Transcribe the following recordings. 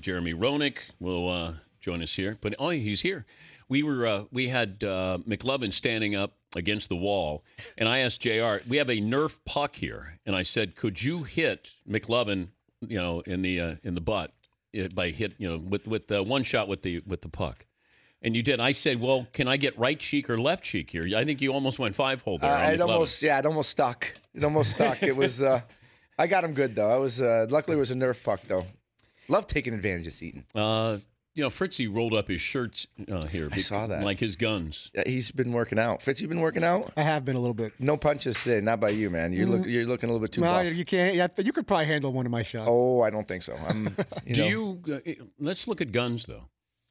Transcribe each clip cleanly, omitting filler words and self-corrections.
Jeremy Roenick will join us here. But he's here. We had McLovin standing up against the wall, and I asked JR, we have a Nerf puck here, and I said, could you hit McLovin, in the butt by hit, with one shot with the puck? And you did. I said, well, can I get right cheek or left cheek here? I think you almost went 5-hole there. It almost stuck. It was. I got him good though. Luckily it was a Nerf puck though. Love taking advantage of Seton. Fritzy rolled up his shirts here. I saw that. Like his guns. Yeah, he's been working out. Fritz, you been working out? I have been a little bit. No punches today, not by you, man. You're looking a little bit too buff. You can't. Yeah, you could probably handle one of my shots. Oh, I don't think so. Let's look at guns though.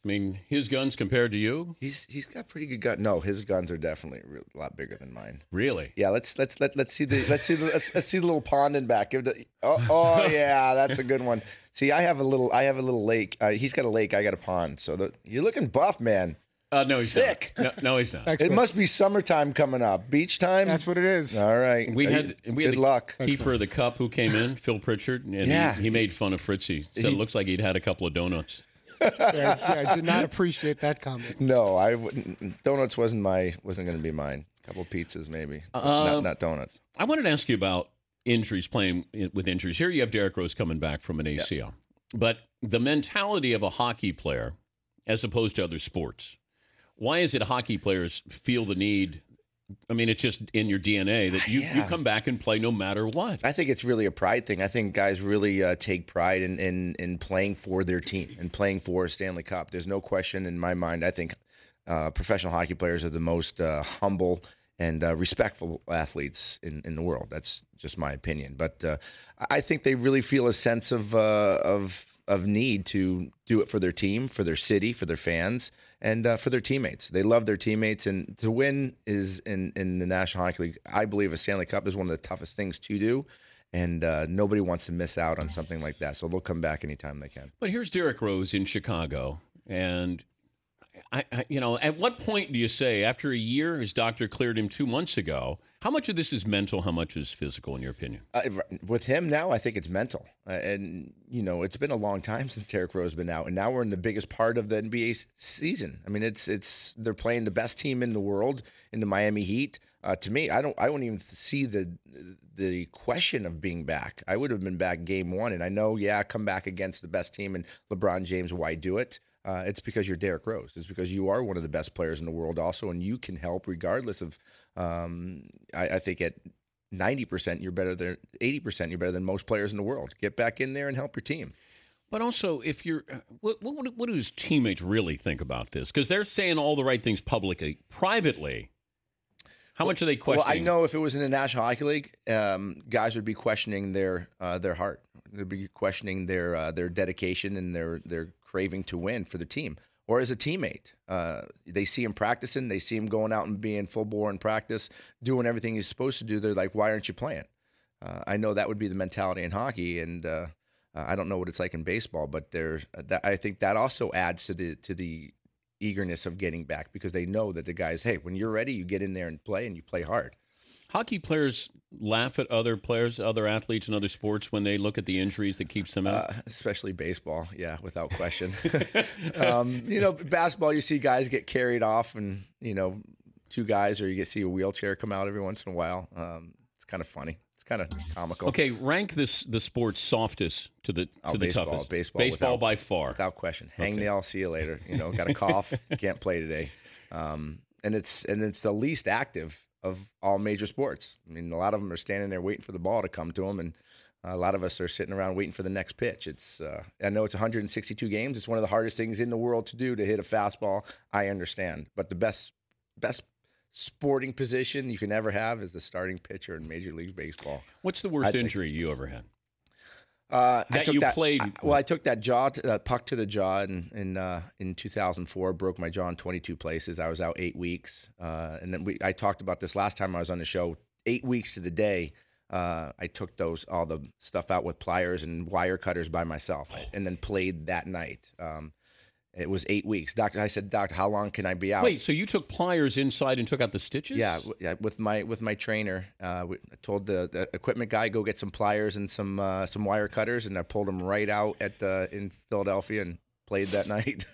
I mean, his guns compared to you? He's got pretty good guns. No, his guns are definitely a lot bigger than mine. Really? Yeah. Let's see the little pond in back. Oh yeah, that's a good one. See, I have a little lake. He's got a lake. I got a pond. So you're looking buff, man. No, he's sick. Not. No, he's not. It must be summertime coming up. Beach time. That's what it is. All right. We had good luck. Keeper of the cup who came in, Phil Pritchard, and he made fun of Fritzy. Said it looks like he'd had a couple of donuts. I did not appreciate that comment. No, I wouldn't. Donuts wasn't going to be mine. A couple of pizzas maybe, not donuts. I wanted to ask you about injuries, playing with injuries. Here you have Derrick Rose coming back from an ACL. But the mentality of a hockey player as opposed to other sports, why is it hockey players feel the need? I mean, it's just in your DNA that you come back and play no matter what. I think it's really a pride thing. I think guys really take pride in playing for their team and playing for a Stanley Cup. There's no question in my mind. I think professional hockey players are the most humble and respectful athletes in the world. That's just my opinion. But I think they really feel a sense of need to do it for their team, for their city, for their fans, and for their teammates. They love their teammates, and to win is in the National Hockey League. I believe a Stanley Cup is one of the toughest things to do, and nobody wants to miss out on something like that. So they'll come back anytime they can. But here's Derrick Rose in Chicago, and at what point do you say, after a year, his doctor cleared him 2 months ago, how much of this is mental, how much is physical, in your opinion? With him now, I think it's mental. And, it's been a long time since Derrick Rose has been out, and now we're in the biggest part of the NBA season. I mean, they're playing the best team in the world in the Miami Heat. To me, I wouldn't even see the question of being back. I would have been back game one, and I know, come back against the best team, and LeBron James, why do it? It's because you're Derrick Rose. It's because you are one of the best players in the world also, and you can help regardless of, I think at 90%, you're better than 80%, you're better than most players in the world. Get back in there and help your team. But also, if you're, what do his teammates really think about this? Because they're saying all the right things publicly. Privately, how much are they questioning? Well, I know if it was in the National Hockey League, guys would be questioning their heart. They'd be questioning their dedication and their craving to win for the team. Or as a teammate, they see him practicing, they see him going out and being full bore in practice, doing everything he's supposed to do. They're like, why aren't you playing? I know that would be the mentality in hockey, and I don't know what it's like in baseball, but I think that also adds to the eagerness of getting back, because they know that the guys, hey, when you're ready, you get in there and play, and you play hard. Hockey players laugh at other players, other athletes in other sports when they look at the injuries that keeps them out? Especially baseball, yeah, without question. Basketball, you see guys get carried off, and, two guys, or you see a wheelchair come out every once in a while. It's kind of funny. It's kind of comical. Okay, rank the sport's softest to the toughest. Baseball by far. Without question. Hangnail, see you later. Got a cough, can't play today. And it's the least active of all major sports. I mean, a lot of them are standing there waiting for the ball to come to them, and a lot of us are sitting around waiting for the next pitch. I know it's 162 games. It's one of the hardest things in the world to do, to hit a fastball. I understand. But the best sporting position you can ever have is the starting pitcher in Major League Baseball. What's the worst injury you ever had? I took that puck to the jaw in 2004, broke my jaw in 22 places. I was out 8 weeks. And then I talked about this last time I was on the show, 8 weeks to the day. I took all the stuff out with pliers and wire cutters by myself, and then played that night. It was 8 weeks. Doctor, I said, doctor, how long can I be out? Wait, so you took pliers inside and took out the stitches? Yeah, with my trainer. I told the equipment guy, go get some pliers and some wire cutters, and I pulled them right out in Philadelphia and played that night.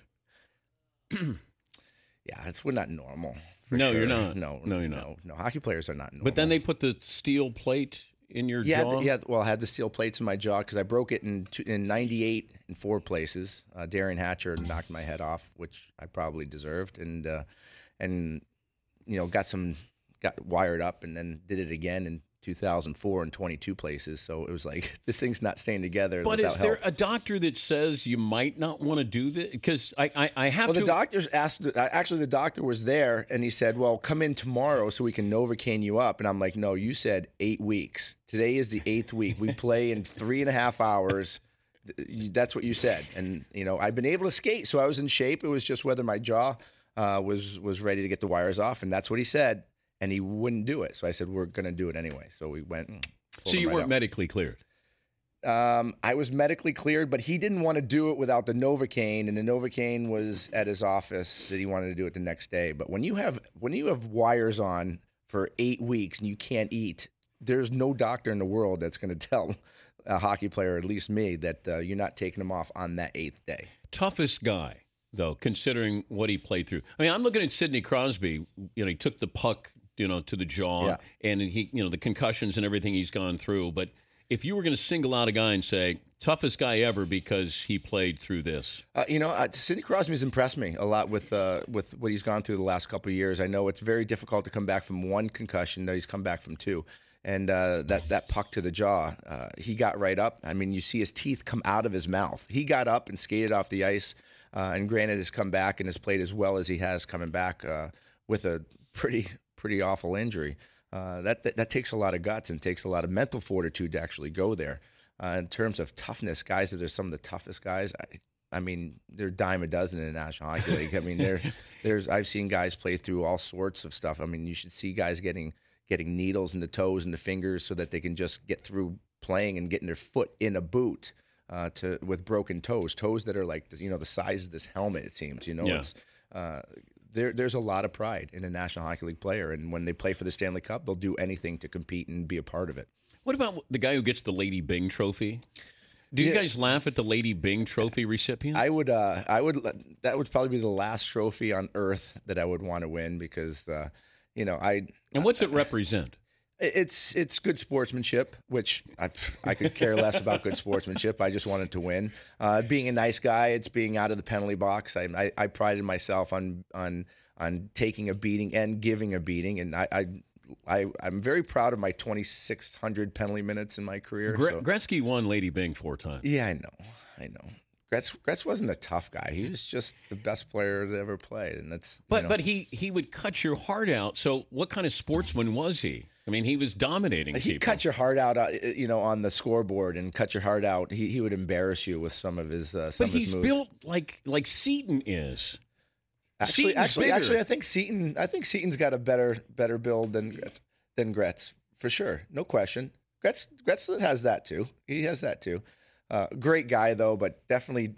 Yeah, we're not normal. No, sure. You're not. No, you're not. No, hockey players are not normal. But then they put the steel plate in your jaw? Yeah, well, I had the steel plates in my jaw because I broke it in 98 in 4 places. Darian Hatcher knocked my head off, which I probably deserved, and got wired up and then did it again in 2004 in 22 places. So it was like, this thing's not staying together. But is there help. a doctor that says you might not want to do this? Because I have to. Well, the doctors asked. Actually, the doctor was there, and he said, "Well, come in tomorrow so we can Novocaine you up." And I'm like, "No, you said 8 weeks. Today is the 8th week. We play in 3.5 hours. That's what you said." And I've been able to skate, so I was in shape. It was just whether my jaw was ready to get the wires off, and that's what he said. And he wouldn't do it. So I said, we're going to do it anyway. So we went and So you weren't medically cleared? I was medically cleared, but he didn't want to do it without the Novocaine. And the Novocaine was at his office that he wanted to do it the next day. But when you have wires on for 8 weeks and you can't eat, there's no doctor in the world that's going to tell a hockey player, at least me, that you're not taking them off on that 8th day. Toughest guy, though, considering what he played through. I mean, I'm looking at Sidney Crosby. He took the puck to the jaw, and he, the concussions and everything he's gone through. But if you were going to single out a guy and say, toughest guy ever because he played through this. Sidney Crosby's impressed me a lot with what he's gone through the last couple of years. I know it's very difficult to come back from 1 concussion. He's come back from 2. And that puck to the jaw, he got right up. I mean, you see his teeth come out of his mouth. He got up and skated off the ice, and granted has come back and has played as well as he has coming back with a pretty awful injury. That takes a lot of guts and takes a lot of mental fortitude to actually go there. In terms of toughness, guys that are some of the toughest guys, I mean, they're a dime a dozen in the National Hockey League. I mean, I've seen guys play through all sorts of stuff. I mean, you should see guys getting needles in the toes and the fingers so that they can just get through playing and getting their foot in a boot with broken toes that are like the size of this helmet. It seems it's. There's a lot of pride in a National Hockey League player, and when they play for the Stanley Cup, they'll do anything to compete and be a part of it. What about the guy who gets the Lady Byng trophy? Do you guys laugh at the Lady Byng trophy recipient? I would. That would probably be the last trophy on earth that I would want to win because, And what's it represent? It's good sportsmanship, which I could care less about good sportsmanship. I just wanted to win. Being a nice guy, it's being out of the penalty box. I prided myself on taking a beating and giving a beating, and I'm very proud of my 2,600 penalty minutes in my career. Gretzky won Lady Byng 4 times. Yeah, I know. Gretz wasn't a tough guy. He was just the best player that ever played, and that's. But he would cut your heart out. So what kind of sportsman was he? I mean, he was dominating people. He'd cut your heart out, on the scoreboard and cut your heart out. He would embarrass you with some of his moves. But he's built like Seton is. Actually, I think Seton's got a better build than Gretz for sure, no question. Gretz has that too. He has that too. Great guy though, but definitely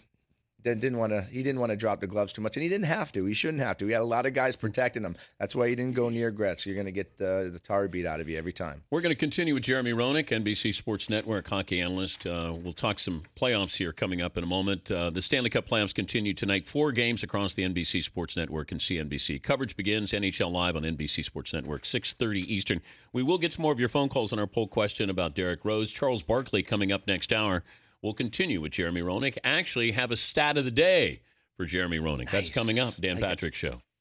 didn't want to drop the gloves too much, and he didn't have to. He shouldn't have to. He had a lot of guys protecting him. That's why he didn't go near Gretz. You're going to get the tar beat out of you every time. We're going to continue with Jeremy Roenick, NBC Sports Network hockey analyst. We'll talk some playoffs here coming up in a moment. The Stanley Cup playoffs continue tonight. 4 games across the NBC Sports Network and CNBC. Coverage begins NHL Live on NBC Sports Network, 6:30 Eastern. We will get some more of your phone calls on our poll question about Derek Rose. Charles Barkley coming up next hour. We'll continue with Jeremy Roenick. Actually have a stat of the day for Jeremy Roenick. That's coming up. Dan Patrick Show.